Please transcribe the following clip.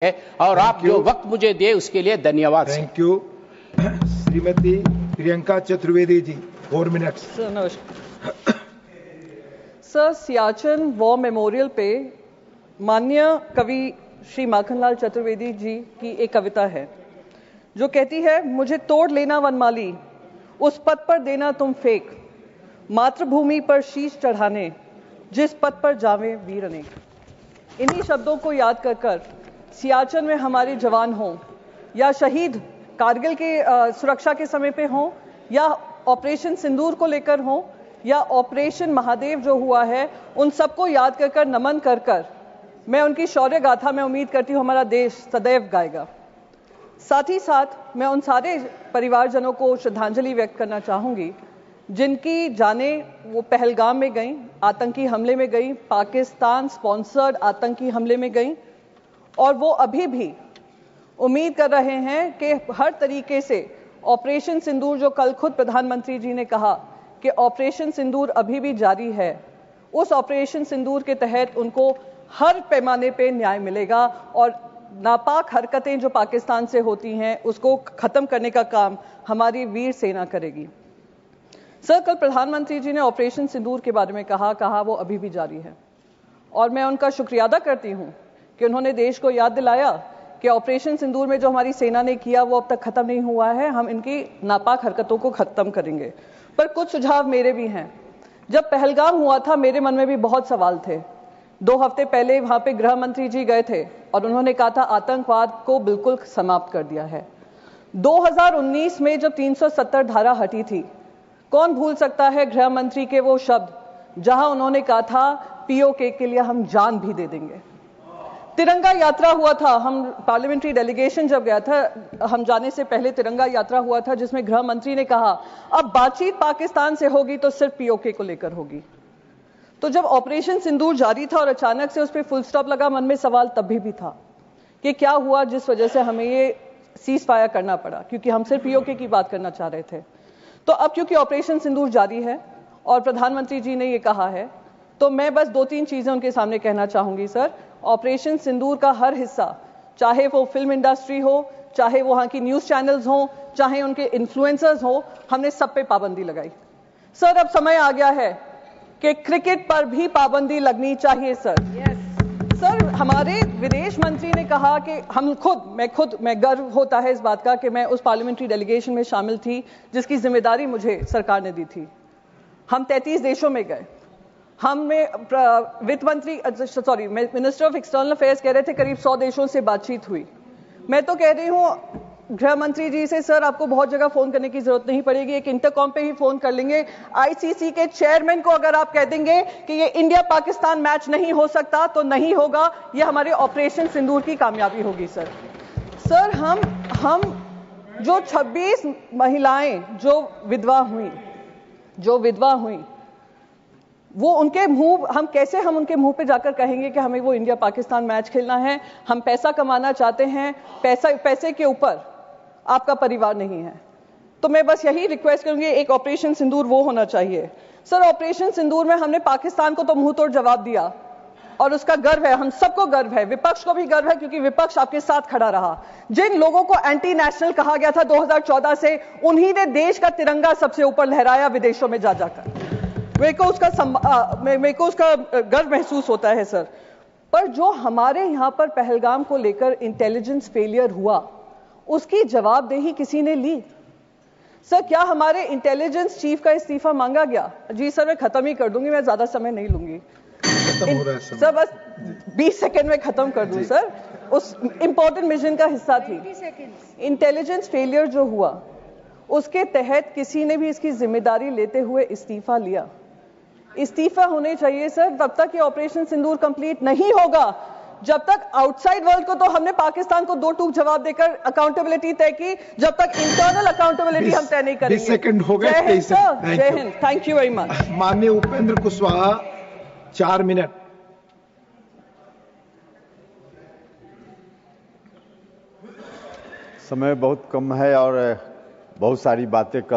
है और आप जो वक्त मुझे दिए उसके लिए धन्यवाद। Thank you. Shrimati Priyanka Chaturvedi ji 4 minutes. Sir नमस्कार। सर सियाचिन वॉर मेमोरियल पे माननीय कवि श्री माखनलाल चतुर्वेदी जी की एक कविता है जो कहती है, मुझे तोड़ लेना वनमाली, उस पद पर देना तुम फेंक, मातृभूमि पर शीश चढ़ाने, जिस पद पर जावे वीर अनेक। इन्हीं शब्दों को याद कर सियाचिन में हमारे जवान हों या शहीद कारगिल के सुरक्षा के समय पे हों या ऑपरेशन सिंदूर को लेकर हों या ऑपरेशन महादेव जो हुआ है, उन सबको याद कर नमन कर मैं उनकी शौर्य गाथा में उम्मीद करती हूँ हमारा देश सदैव गाएगा। साथ ही साथ मैं उन सारे परिवारजनों को श्रद्धांजलि व्यक्त करना चाहूंगी जिनकी जानें वो पहलगाम में गई, आतंकी हमले में गई, पाकिस्तान स्पॉन्सर्ड आतंकी हमले में गई और वो अभी भी उम्मीद कर रहे हैं कि हर तरीके से ऑपरेशन सिंदूर, जो कल खुद प्रधानमंत्री जी ने कहा कि ऑपरेशन सिंदूर अभी भी जारी है, उस ऑपरेशन सिंदूर के तहत उनको हर पैमाने पे न्याय मिलेगा और नापाक हरकतें जो पाकिस्तान से होती हैं उसको खत्म करने का काम हमारी वीर सेना करेगी। सर, कल प्रधानमंत्री जी ने ऑपरेशन सिंदूर के बारे में कहा वो अभी भी जारी है और मैं उनका शुक्रिया अदा करती हूं कि उन्होंने देश को याद दिलाया कि ऑपरेशन सिंदूर में जो हमारी सेना ने किया वो अब तक खत्म नहीं हुआ है, हम इनकी नापाक हरकतों को खत्म करेंगे। पर कुछ सुझाव मेरे भी हैं। जब पहलगाम हुआ था मेरे मन में भी बहुत सवाल थे। 2 हफ्ते पहले वहां पे गृह मंत्री जी गए थे और उन्होंने कहा था आतंकवाद को बिल्कुल समाप्त कर दिया है। 2019 में जब 370 धारा हटी थी, कौन भूल सकता है गृह मंत्री के वो शब्द जहां उन्होंने कहा था पीओके के लिए हम जान भी दे देंगे। तिरंगा यात्रा हुआ था, हम पार्लियामेंट्री डेलीगेशन जब गया था, हम जाने से पहले तिरंगा यात्रा हुआ था जिसमें गृह मंत्री ने कहा अब बातचीत पाकिस्तान से होगी तो सिर्फ पीओके को लेकर होगी। तो जब ऑपरेशन सिंदूर जारी था और अचानक से उस पर फुल स्टॉप लगा, मन में सवाल तब भी था कि क्या हुआ जिस वजह से हमें ये सीज फायर करना पड़ा, क्योंकि हम सिर्फ पीओके की बात करना चाह रहे थे। तो अब क्योंकि ऑपरेशन सिंदूर जारी है और प्रधानमंत्री जी ने ये कहा है, तो मैं बस 2-3 चीजें उनके सामने कहना चाहूंगी। सर, ऑपरेशन सिंदूर का हर हिस्सा, चाहे वो फिल्म इंडस्ट्री हो, चाहे वहां की न्यूज चैनल्स हो, चाहे उनके इन्फ्लुएंसर्स हो, हमने सब पे पाबंदी लगाई। सर, अब समय आ गया है कि क्रिकेट पर भी पाबंदी लगनी चाहिए। सर, हमारे विदेश मंत्री ने कहा कि मैं गर्व होता है इस बात का कि मैं उस पार्लियामेंट्री डेलीगेशन में शामिल थी जिसकी जिम्मेदारी मुझे सरकार ने दी थी। हम 33 देशों में गए। मिनिस्टर ऑफ एक्सटर्नल अफेयर्स कह रहे थे करीब 100 देशों से बातचीत हुई। मैं तो कह रही हूं गृह मंत्री जी से, सर आपको बहुत जगह फोन करने की जरूरत नहीं पड़ेगी, एक इंटरकॉम पे ही फोन कर लेंगे। आईसीसी के चेयरमैन को अगर आप कह देंगे कि ये इंडिया पाकिस्तान मैच नहीं हो सकता तो नहीं होगा, ये हमारे ऑपरेशन सिंदूर की कामयाबी होगी। सर हम जो 26 महिलाएं जो विधवा हुई वो उनके मुंह, हम उनके मुंह पे जाकर कहेंगे कि हमें वो इंडिया पाकिस्तान मैच खेलना है, हम पैसा कमाना चाहते हैं, पैसे के ऊपर आपका परिवार नहीं है। तो मैं बस यही रिक्वेस्ट करूंगी, एक ऑपरेशन सिंदूर वो होना चाहिए। सर, ऑपरेशन सिंदूर में हमने पाकिस्तान को तो मुंह तोड़ जवाब दिया और उसका गर्व है, हम सबको गर्व है, विपक्ष को भी गर्व है क्योंकि विपक्ष आपके साथ खड़ा रहा। जिन लोगों को एंटी नेशनल कहा गया था 2014 से, उन्हीं ने देश का तिरंगा सबसे ऊपर लहराया विदेशों में जाकर। मेरे को उसका गर्व महसूस होता है। सर, पर जो हमारे यहां पर पहलगाम को लेकर इंटेलिजेंस फेलियर हुआ उसकी जवाबदेही किसी ने ली? सर, क्या हमारे इंटेलिजेंस चीफ का इस्तीफा मांगा गया? जी सर, मैं खत्म ही कर दूंगी, मैं ज्यादा समय नहीं लूंगी। सर, बस 20 सेकेंड में खत्म कर दूं। सर, उस इंपॉर्टेंट मिशन का हिस्सा थी। इंटेलिजेंस फेलियर जो हुआ उसके तहत किसी ने भी इसकी जिम्मेदारी लेते हुए इस्तीफा लिया? इस्तीफा होने चाहिए सर। तब तक ये ऑपरेशन सिंदूर कंप्लीट नहीं होगा जब तक आउटसाइड वर्ल्ड को तो हमने पाकिस्तान को 2 टूक जवाब देकर अकाउंटेबिलिटी तय की, जब तक इंटरनल अकाउंटेबिलिटी हम तय नहीं करेंगे। 20 सेकंड हो गए। जय Hind. Thank you very much. माननीय उपेंद्र कुशवाहा 4 मिनट। समय बहुत कम है और बहुत सारी बातें